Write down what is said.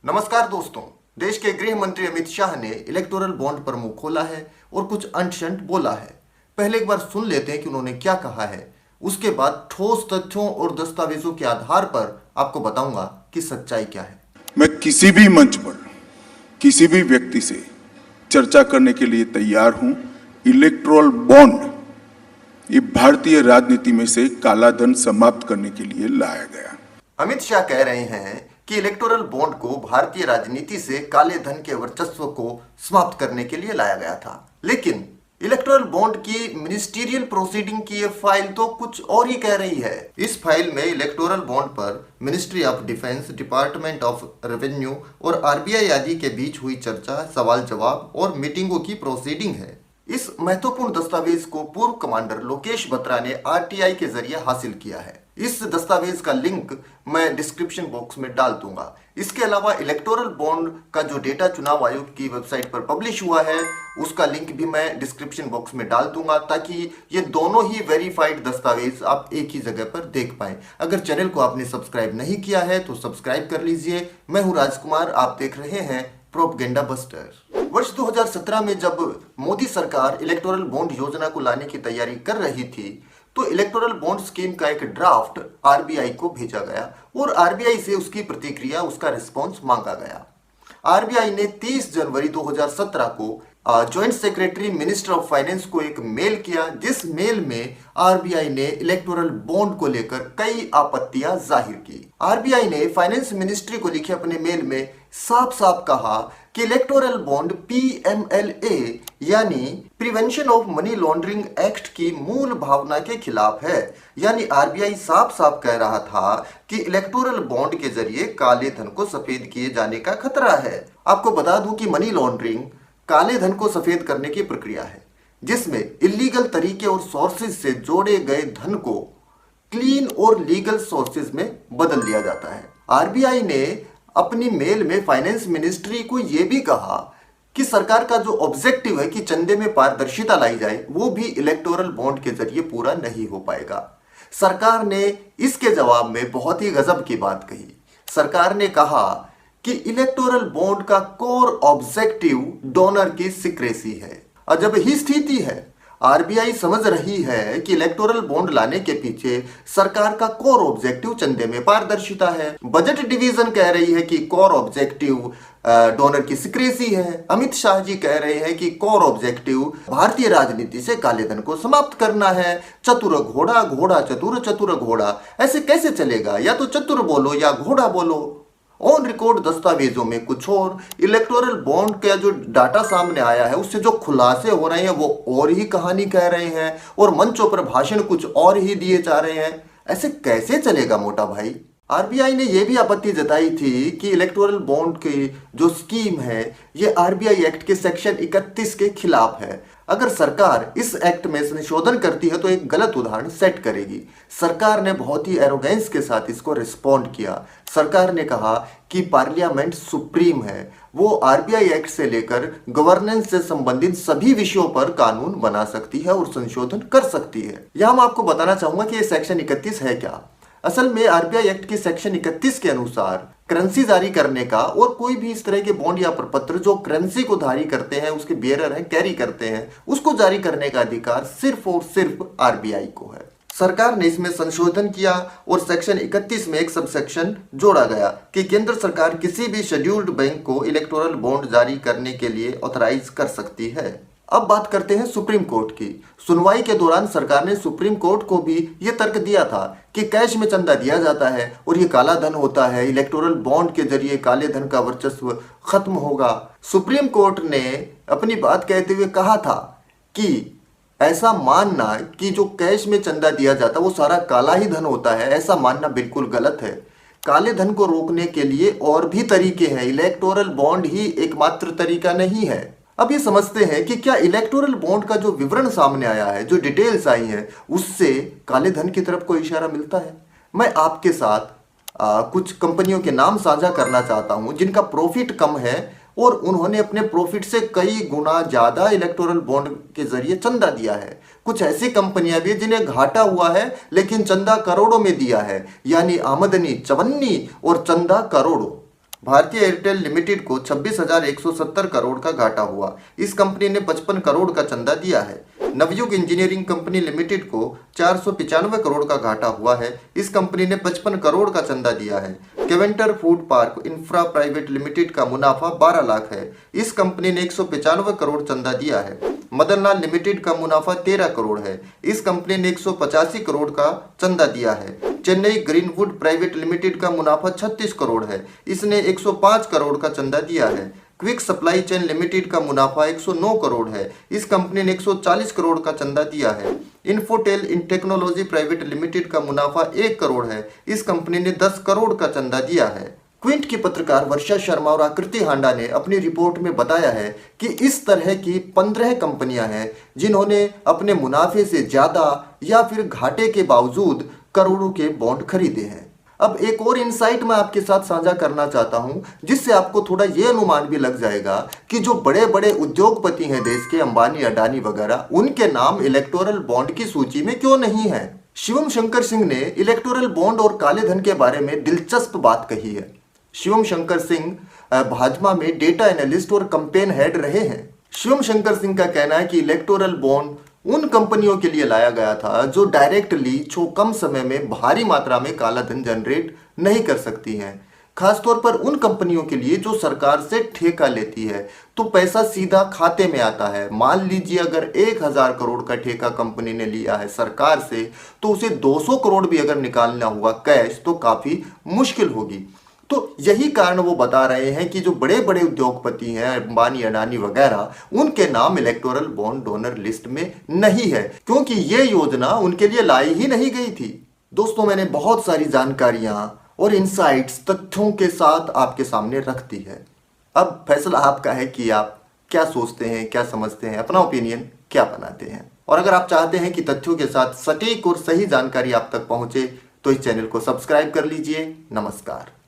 नमस्कार दोस्तों। देश के गृह मंत्री अमित शाह ने इलेक्टोरल बॉन्ड पर मुंह खोला है और कुछ अंट-शंट बोला है। पहले एक बार सुन लेते हैं कि उन्होंने क्या कहा है। उसके बाद ठोस तथ्यों और दस्तावेजों के आधार पर आपको बताऊंगा कि सच्चाई क्या है। मैं किसी भी मंच पर किसी भी व्यक्ति से चर्चा करने के लिए तैयार हूं। इलेक्टोरल बॉन्ड ये भारतीय राजनीति में से काला धन समाप्त करने के लिए लाया गया। अमित शाह कह रहे हैं कि इलेक्टोरल बॉन्ड को भारतीय राजनीति से काले धन के वर्चस्व को समाप्त करने के लिए लाया गया था, लेकिन इलेक्टोरल बॉन्ड की मिनिस्टीरियल प्रोसीडिंग की ये फाइल तो कुछ और ही कह रही है। इस फाइल में इलेक्टोरल बॉन्ड पर ministry of defence, department of revenue और आरबीआई आदि के बीच हुई चर्चा, सवाल जवाब और मीटिंगों की प्रोसीडिंग है। इस महत्वपूर्ण दस्तावेज को पूर्व कमांडर लोकेश बत्रा ने आरटीआई के जरिए हासिल किया है। इस दस्तावेज का लिंक मैं डिस्क्रिप्शन बॉक्स में डाल दूंगा। इसके अलावा इलेक्टोरल बॉन्ड का जो डेटा चुनाव आयोग की वेबसाइट पर पब्लिश हुआ है उसका लिंक भी मैं डिस्क्रिप्शन बॉक्स में डाल दूंगा, ताकि ये दोनों ही वेरीफाइड दस्तावेज आप एक ही जगह पर देख पाएं। अगर चैनल को आपने सब्सक्राइब नहीं किया है तो सब्सक्राइब कर लीजिए। मैं हूं राजकुमार, आप देख रहे हैं प्रोपगेंडा बस्टर। वर्ष 2017 में जब मोदी सरकार इलेक्टोरल बॉन्ड योजना को लाने की तैयारी कर रही थी तो इलेक्टोरल बॉन्ड स्कीम का एक ड्राफ्ट आरबीआई को भेजा गया और आरबीआई से उसकी प्रतिक्रिया, उसका रिस्पांस मांगा गया। आरबीआई ने 30 जनवरी 2017 को joint secretary minister of finance को एक मेल किया, जिस मेल में आरबीआई ने इलेक्टोरल बॉन्ड को लेकर कई आपत्तियां जाहिर की। आरबीआई ने फाइनेंस मिनिस्ट्री को लिखे अपने मेल में साफ साफ कहा कि इलेक्टोरल बॉन्ड पीएमएलए यानी prevention of money laundering act की मूल भावना के खिलाफ है। यानी आरबीआई साफ साफ कह रहा था कि इलेक्टोरल बॉन्ड के जरिए काले धन को सफेद किए जाने का खतरा है। आपको बता दूं कि मनी लॉन्ड्रिंग काले धन को सफेद करने की प्रक्रिया है, जिसमें इलीगल तरीके और सोर्सेज से जोड़े गए धन को क्लीन और लीगल सोर्सेज में बदल दिया जाता है। आरबीआई ने अपनी मेल में फाइनेंस मिनिस्ट्री को यह भी कहा कि सरकार का जो ऑब्जेक्टिव है कि चंदे में पारदर्शिता लाई जाए, वो भी इलेक्टोरल बॉन्ड के जरिए पूरा नहीं हो पाएगा। सरकार ने इसके जवाब में बहुत ही गजब की बात कही। सरकार ने कहा कि इलेक्टोरल बॉन्ड का कोर ऑब्जेक्टिव डोनर की सीक्रेसी है। अजब ही स्थिति है। आरबीआई समझ रही है कि इलेक्टोरल बॉन्ड लाने के पीछे सरकार का कोर ऑब्जेक्टिव चंदे में पारदर्शिता है। बजट डिवीजन कह रही है कि कोर ऑब्जेक्टिव डोनर की सीक्रेसी है। अमित शाह जी कह रहे हैं कि कोर ऑब्जेक्टिव भारतीय राजनीति से काले धन को समाप्त करना है। चतुर घोड़ा, घोड़ा चतुर, चतुर घोड़ा, ऐसे कैसे चलेगा? या तो चतुर बोलो या घोड़ा बोलो। ऑन रिकॉर्ड दस्तावेजों में कुछ और, इलेक्टोरल बॉन्ड का जो डाटा सामने आया है उससे जो खुलासे हो रहे हैं वो और ही कहानी कह रहे हैं और मंचों पर भाषण कुछ और ही दिए जा रहे हैं। ऐसे कैसे चलेगा मोटा भाई? आरबीआई ने यह भी आपत्ति जताई थी कि इलेक्टोरल बॉन्ड की जो स्कीम है ये आरबीआई एक्ट के सेक्शन 31 के खिलाफ है। अगर सरकार इस एक्ट में संशोधन करती है तो एक गलत उदाहरण सेट करेगी। सरकार ने बहुत ही एरोगेंस के साथ इसको रिस्पॉन्ड किया। सरकार ने कहा कि पार्लियामेंट सुप्रीम है, वो आरबीआई एक्ट से लेकर गवर्नेंस से संबंधित सभी विषयों पर कानून बना सकती है और संशोधन कर सकती है। यहां मैं आपको बताना चाहूंगा कि ये सेक्शन 31 है क्या। असल में आरबीआई एक्ट के सेक्शन 31 के अनुसार करेंसी जारी करने का और कोई भी इस तरह के बॉन्ड या प्रपत्र जो करेंसी को जारी करते हैं, उसके बेयरर हैं, कैरी करते हैं, उसको जारी करने का अधिकार सिर्फ और सिर्फ आरबीआई को है। सरकार ने इसमें संशोधन किया और सेक्शन 31 में एक सबसेक्शन जोड़ा गया कि केंद्र सरकार किसी भी शेड्यूल्ड बैंक को इलेक्टोरल बॉन्ड जारी करने के लिए ऑथराइज कर सकती है। अब बात करते हैं सुप्रीम कोर्ट की। सुनवाई के दौरान सरकार ने सुप्रीम कोर्ट को भी यह तर्क दिया था कि कैश में चंदा दिया जाता है और ये काला धन होता है, इलेक्टोरल बॉन्ड के जरिए काले धन का वर्चस्व खत्म होगा। सुप्रीम कोर्ट ने अपनी बात कहते हुए कहा था कि ऐसा मानना कि जो कैश में चंदा दिया जाता है वो सारा काला ही धन होता है, ऐसा मानना बिल्कुल गलत है। काले धन को रोकने के लिए और भी तरीके हैं, इलेक्टोरल बॉन्ड ही एकमात्र तरीका नहीं है। अब ये समझते हैं कि क्या इलेक्टोरल बॉन्ड का जो विवरण सामने आया है, जो डिटेल्स आई हैं, उससे काले धन की तरफ कोई इशारा मिलता है? मैं आपके साथ कुछ कंपनियों के नाम साझा करना चाहता हूं जिनका प्रॉफिट कम है और उन्होंने अपने प्रॉफिट से कई गुना ज्यादा इलेक्टोरल बॉन्ड के जरिए चंदा दिया है। कुछ ऐसी कंपनियां भी जिन्हें घाटा हुआ है लेकिन चंदा करोड़ों में दिया है, यानी आमदनी चवन्नी और चंदा करोड़ों। भारतीय एयरटेल लिमिटेड को 26,170 करोड़ का घाटा हुआ। इस कंपनी ने 55 करोड़ का चंदा दिया है। नवयुग इंजीनियरिंग कंपनी लिमिटेड को 495 करोड़ का घाटा हुआ है। इस कंपनी ने 55 करोड़ का चंदा दिया है। Keventer food park infra private limited का मुनाफा 12 लाख है। इस कंपनी ने 195 करोड़ चंदा दिया है। मदन लाल लिमिटेड का मुनाफा 13 करोड़ है। इस कंपनी ने 185 करोड़ का चंदा दिया है। चेन्नई ग्रीनवुड प्राइवेट लिमिटेड का मुनाफा 36 करोड़ है। इसने 105 करोड़ का चंदा दिया है। क्विक सप्लाई चेन लिमिटेड का मुनाफा 109 करोड़ है। इस कंपनी ने 140 करोड़ का चंदा दिया है। इन्फोटेल इन टेक्नोलॉजी प्राइवेट लिमिटेड का मुनाफा 1 करोड़ है। इस कंपनी ने 10 करोड़ का चंदा दिया है। क्विंट की पत्रकार वर्षा शर्मा और आकृति हांडा ने अपनी रिपोर्ट में बताया है कि इस तरह की 15 कंपनियां हैं जिन्होंने अपने मुनाफे से ज्यादा या फिर घाटे के बावजूद करोड़ों के बॉन्ड खरीदे हैं। अब एक और इनसाइट मैं आपके साथ साझा करना चाहता हूं, जिससे आपको थोड़ा ये अनुमान भी लग जाएगा कि जो बड़े बड़े उद्योगपति हैं देश के, अंबानी अडानी वगैरह, उनके नाम इलेक्टोरल बॉन्ड की सूची में क्यों नहीं है। शिवम शंकर सिंह ने इलेक्टोरल बॉन्ड और काले धन के बारे में दिलचस्प बात कही है। शिवम शंकर सिंह भाजपा में डेटा एनालिस्ट और कैंपेन हेड रहे हैं। शिवम शंकर सिंह का कहना है कि इलेक्टोरल बॉन्ड उन कंपनियों के लिए लाया गया था जो डायरेक्टली कम समय में भारी मात्रा में काला धन जनरेट नहीं कर सकती हैं। खासतौर पर उन कंपनियों के लिए जो सरकार से ठेका लेती है, तो पैसा सीधा खाते में आता है। मान लीजिए अगर 1000 करोड़ का ठेका कंपनी ने लिया है सरकार से, तो उसे 200 करोड़ भी अगर निकालना हुआ कैश तो काफी मुश्किल होगी। तो यही कारण वो बता रहे हैं कि जो बड़े बड़े उद्योगपति हैं, अंबानी अडानी वगैरह, उनके नाम इलेक्टोरल बॉन्ड डोनर लिस्ट में नहीं है, क्योंकि ये योजना उनके लिए लाई ही नहीं गई थी। दोस्तों, मैंने बहुत सारी जानकारियां और इनसाइट्स तथ्यों के साथ आपके सामने रख दी है। अब फैसला आपका है कि आप क्या सोचते हैं, क्या समझते हैं, अपना ओपिनियन क्या बनाते हैं। और अगर आप चाहते हैं कि तथ्यों के साथ सटीक और सही जानकारी आप तक पहुंचे, तो इस चैनल को सब्सक्राइब कर लीजिए। नमस्कार।